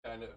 Kind of.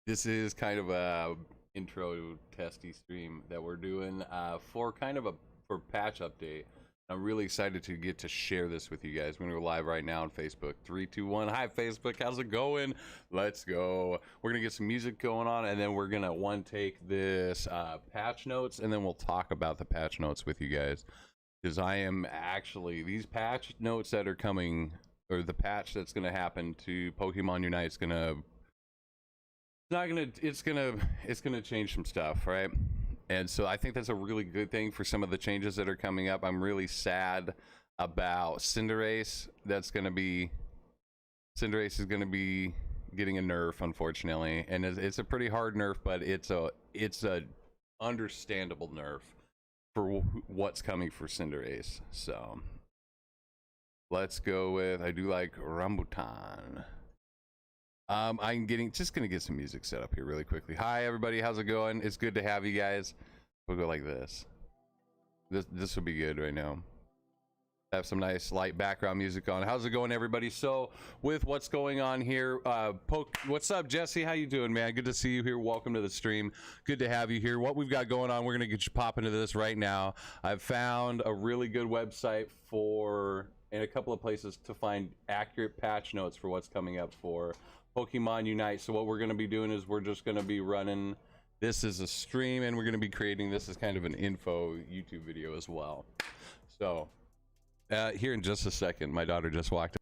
This is kind of a intro testy stream that we're doing for kind of a for patch update. I'm really excited to get to share this with you guys. We're gonna go live right now on Facebook. 3, 2, 1. Hi Facebook, how's it going? Let's go. We're gonna get some music going on, and then we're gonna take this patch notes, and then we'll talk about the patch notes with you guys. Because I am actually these patch notes that are coming, or the patch that's gonna happen to Pokemon Unite is gonna it's gonna change some stuff, right? And so I think that's a really good thing for some of the changes that are coming up. I'm really sad about Cinderace. Cinderace is gonna be getting a nerf, unfortunately, and it's a pretty hard nerf, but it's a understandable nerf for what's coming for Cinderace. So let's go with, I do like Rambutan. I'm just gonna get some music set up here really quickly. Hi everybody, how's it going? It's good to have you guys. We'll go like this. This will be good right now. Have some nice light background music on. How's it going, everybody? So with what's going on here, what's up, Jesse? How you doing, man? Good to see you here. Welcome to the stream. Good to have you here. What we've got going on, we're gonna get you popping into this right now. I've found a really good website and a couple of places to find accurate patch notes for what's coming up for Pokemon Unite. So what we're going to be doing is we're just going to be running this as a stream, and we're going to be creating this as kind of an info YouTube video as well. So here in just a second, my daughter just walked.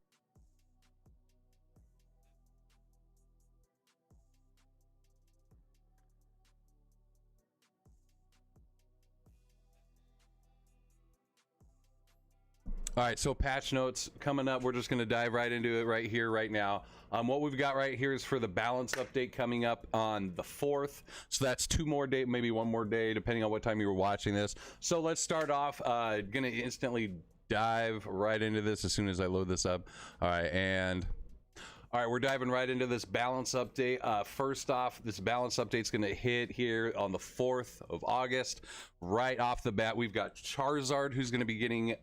All right, so patch notes coming up. We're just going to dive right into it right here, right now. What we've got right here is for the balance update coming up on the 4th. So that's 2 more days, maybe 1 more day, depending on what time you were watching this. So let's start off. Going to instantly dive right into this as soon as I load this up. All right, we're diving right into this balance update. First off, this balance update is going to hit here on the 4th of August. Right off the bat, we've got Charizard, who's going to be getting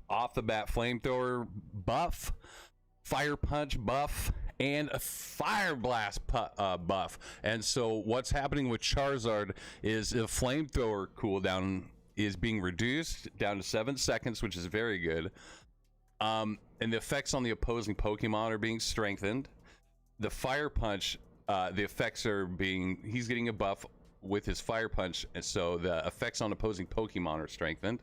off the bat Flamethrower buff, Fire Punch buff, and a Fire Blast buff. And so what's happening with Charizard is the Flamethrower cooldown is being reduced down to 7 seconds, which is very good. And the effects on the opposing Pokemon are being strengthened. The Fire Punch, the effects are he's getting a buff with his Fire Punch, and so the effects on opposing Pokemon are strengthened.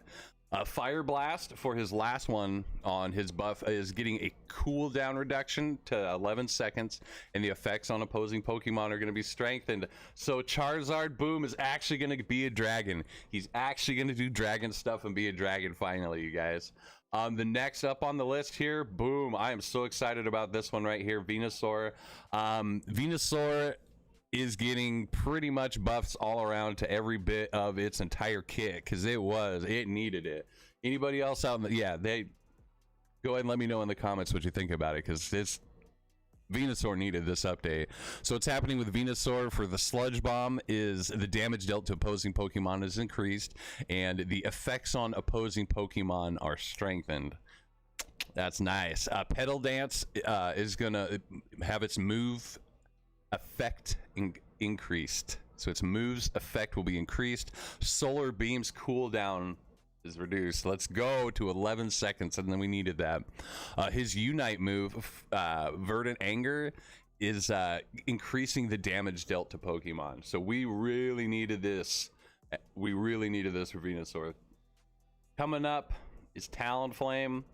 Fire Blast for his last one on his buff is getting a cooldown reduction to 11 seconds, and the effects on opposing Pokemon are going to be strengthened. So Charizard, boom, is actually going to be a dragon. He's actually going to do dragon stuff and be a dragon finally, you guys. The next up on the list here, boom, I am so excited about this one right here, Venusaur. Venusaur is getting pretty much buffs all around to every bit of its entire kit, because it needed it. Anybody else out in the, yeah, they go ahead and let me know in the comments what you think about it, because Venusaur needed this update. So what's happening with Venusaur for the Sludge Bomb is the damage dealt to opposing Pokemon is increased, and the effects on opposing Pokemon are strengthened. That's nice. Petal Dance is gonna have its move effect increased, so its moves effect will be increased. Solar Beam's cooldown is reduced. Let's go to 11 seconds, and then we needed that. His Unite move, Verdant Anger, is increasing the damage dealt to Pokemon. So we really needed this. We really needed this for Venusaur. Coming up is Talonflame.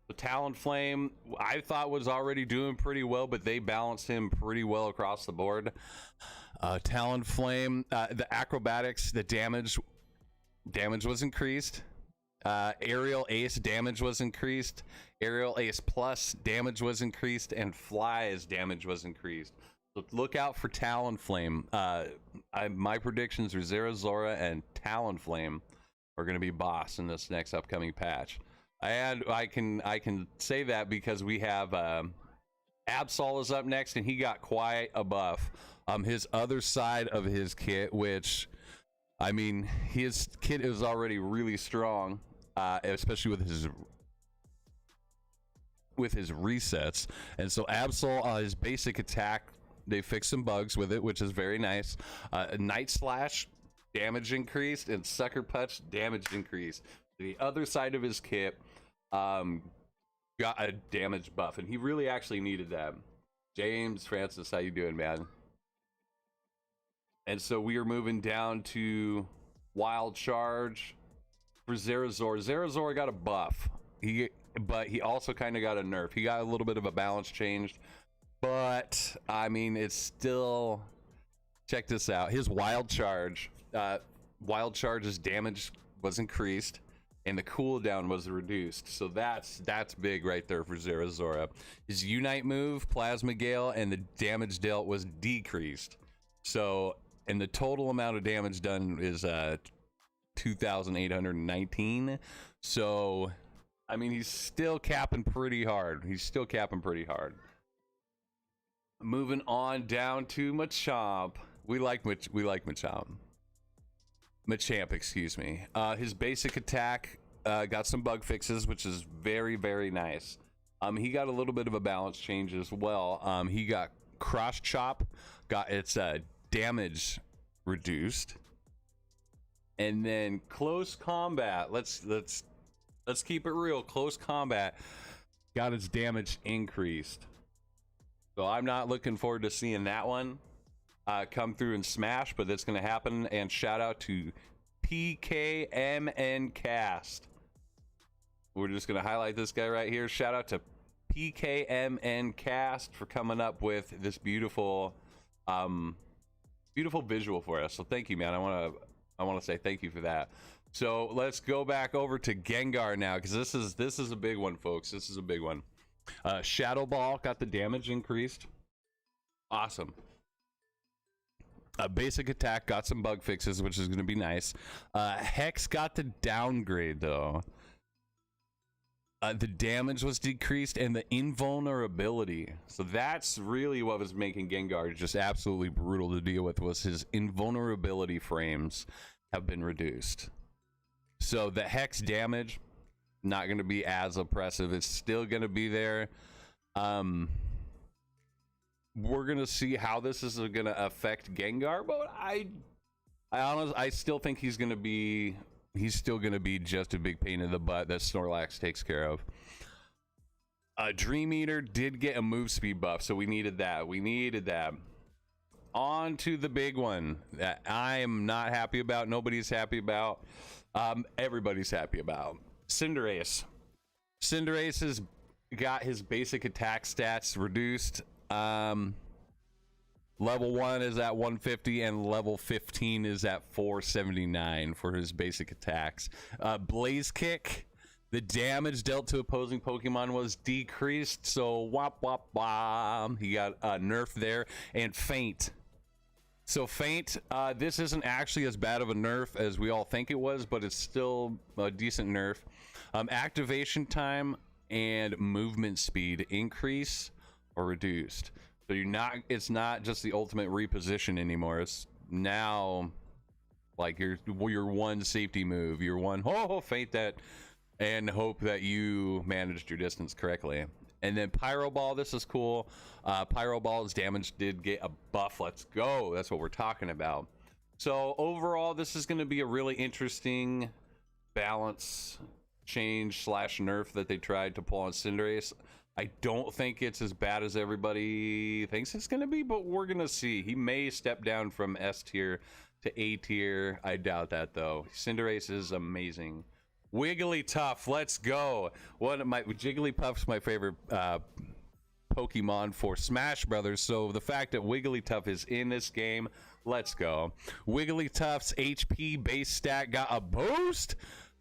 The Talonflame, I thought, was already doing pretty well, but they balanced him pretty well across the board. Talonflame, the acrobatics, the damage was increased. Aerial Ace damage was increased. Aerial Ace Plus damage was increased, and Fly's damage was increased. So look out for Talonflame. My predictions are Zeraora and Talonflame are going to be boss in this next upcoming patch. And I can say that because we have Absol is up next, and he got quite a buff. His other side of his kit, which, I mean, his kit is already really strong, especially with his resets. And so Absol, his basic attack They fixed some bugs with it, which is very nice. Night Slash damage increased, and Sucker Punch damage increased. The other side of his kit got a damage buff, and he really actually needed that. James Francis, how you doing, man? And so we are moving down to Wild Charge for Zerazor. Zerazor got a buff, but he also kind of got a nerf. He got a little bit of a balance changed, but I mean, it's still, check this out. His Wild Charge's damage was increased, and the cooldown was reduced. So that's big right there for Zerazora. His Unite move, Plasma Gale, and the damage dealt was decreased. So, and the total amount of damage done is 2,819. So, I mean, he's still capping pretty hard. Moving on down to Machamp. We like Machamp. Machamp, excuse me. His basic attack got some bug fixes, which is very, very nice. He got a little bit of a balance change as well. He got Cross Chop, got its damage reduced, and then Close Combat. Let's keep it real. Close Combat got its damage increased. So I'm not looking forward to seeing that one come through and smash, but it's going to happen. And shout out to PKMN Cast. We're just going to highlight this guy right here. Shout out to PKMN Cast for coming up with this beautiful visual for us. So thank you, man. I want to say thank you for that. So let's go back over to Gengar now, because this is a big one, folks. This is a big one. Shadow Ball got the damage increased. Awesome. Basic attack got some bug fixes, which is going to be nice. Hex got the downgrade, though. The damage was decreased, and the invulnerability. So that's really what was making Gengar just absolutely brutal to deal with, was his invulnerability frames have been reduced. So the Hex damage, not going to be as oppressive. It's still going to be there. We're gonna see how this is gonna affect Gengar, but I still think he's still gonna be just a big pain in the butt that Snorlax takes care of. Dream Eater did get a move speed buff, so we needed that. On to the big one that I am not happy about. Nobody's happy about. Everybody's happy about. Cinderace. Cinderace has got his basic attack stats reduced. Level 1 is at 150 and level 15 is at 479 for his basic attacks. Blaze Kick, the damage dealt to opposing Pokemon was decreased, so wop wop wop, he got a nerf there. And Faint. So Faint, this isn't actually as bad of a nerf as we all think it was, but it's still a decent nerf. Activation time and movement speed increase or reduced. So it's not just the ultimate reposition anymore. It's now like your one safety move, your one Faint that and hope that you managed your distance correctly. And then Pyro Ball, this is cool. Pyro Ball's damage did get a buff. Let's go. That's what we're talking about. So overall, this is going to be a really interesting balance change / nerf that they tried to pull on Cinderace. I don't think it's as bad as everybody thinks it's going to be, but we're going to see. He may step down from S tier to A tier. I doubt that, though. Cinderace is amazing. Wigglytuff, let's go. Jigglypuff's my favorite Pokemon for Smash Brothers, so the fact that Wigglytuff is in this game, let's go. Wigglytuff's HP base stat got a boost.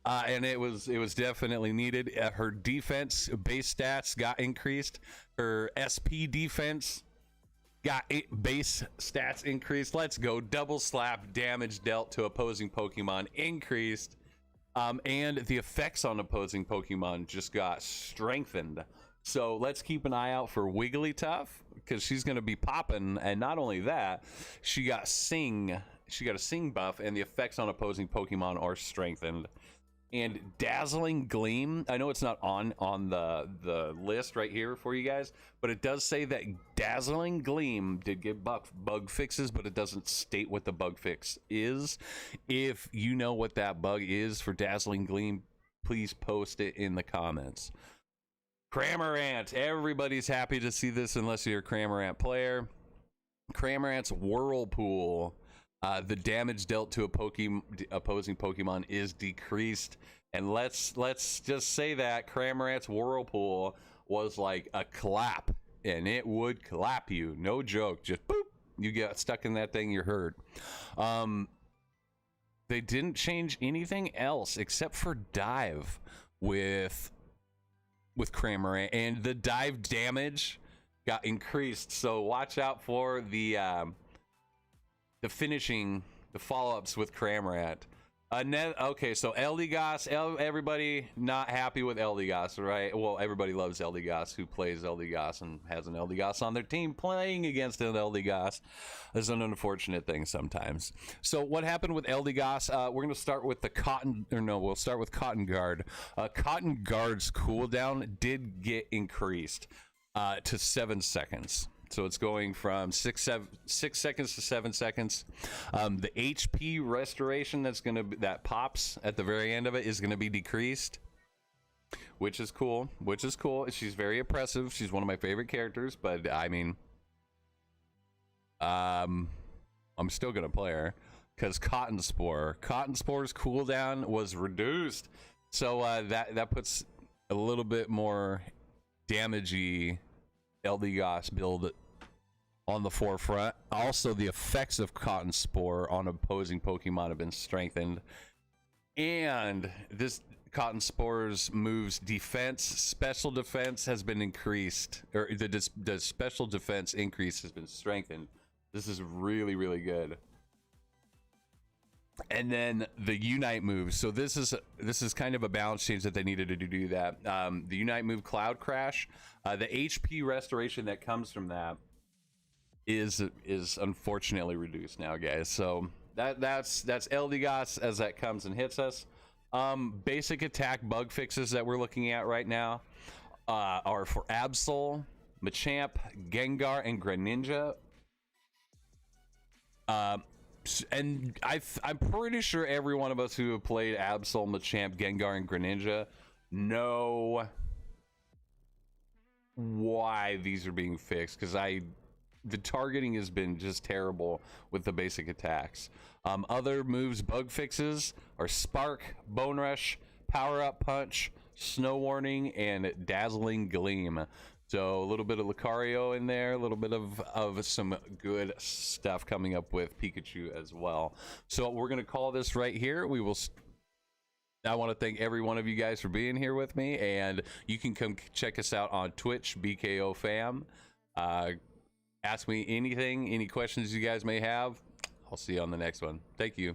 And it was definitely needed. Her defense base stats got increased. Her SP defense got base stats increased. Let's go. Double slap damage dealt to opposing Pokemon increased. And the effects on opposing Pokemon just got strengthened. So let's keep an eye out for Wigglytuff, because she's going to be popping. And not only that, she got a Sing buff, and the effects on opposing Pokemon are strengthened. and Dazzling Gleam. I know it's not on the list right here for you guys, but it does say that Dazzling Gleam did get bug fixes, but it doesn't state what the bug fix is. If you know what that bug is for Dazzling Gleam, please post it in the comments. Cramorant. Everybody's happy to see this unless you're a Cramorant player. Cramorant's Whirlpool. The damage dealt to opposing Pokemon is decreased, and let's just say that Cramorant's Whirlpool was like a clap, and it would clap you, no joke. Just boop, you get stuck in that thing, you're hurt. They didn't change anything else except for dive with Cramorant, and the dive damage got increased. So watch out for the finishing, the follow-ups with Cramorant. Okay, so Eldegoss, everybody not happy with Eldegoss, right? Well, everybody loves Eldegoss who plays Eldegoss and has an Eldegoss on their team playing against an Eldegoss. Is an unfortunate thing sometimes. So what happened with Eldegoss? We're going to start with we'll start with Cotton Guard. Cotton Guard's cooldown did get increased to 7 seconds. So it's going from 6 seconds to 7 seconds. The HP restoration that pops at the very end of it is gonna be decreased, which is cool. She's very oppressive. She's one of my favorite characters, but I mean, I'm still gonna play her because Cotton Spore's cooldown was reduced, so that puts a little bit more damagey Eldegoss build on the forefront. Also, the effects of Cotton Spore on opposing Pokemon have been strengthened, and this Cotton Spore's moves defense, special defense has been increased, or the special defense increase has been strengthened. This is really, really good. And then the Unite move. So this is kind of a balance change that they needed to do that. The Unite move, Cloud Crash, the HP restoration that comes from that is unfortunately reduced now, guys. So that's Eldegoss as that comes and hits us. Basic attack bug fixes that we're looking at right now are for Absol, Machamp, Gengar, and Greninja. And I'm pretty sure every one of us who have played Absol, Machamp, Gengar, and Greninja know why these are being fixed, because the targeting has been just terrible with the basic attacks. Other moves bug fixes are Spark, Bone Rush, Power Up Punch, Snow Warning, and Dazzling Gleam. So a little bit of Lucario in there, a little bit of some good stuff coming up with Pikachu as well. So we're going to call this right here. I want to thank every one of you guys for being here with me, and you can come check us out on Twitch, BKO Fam. Ask me anything, any questions you guys may have. I'll see you on the next one. Thank you.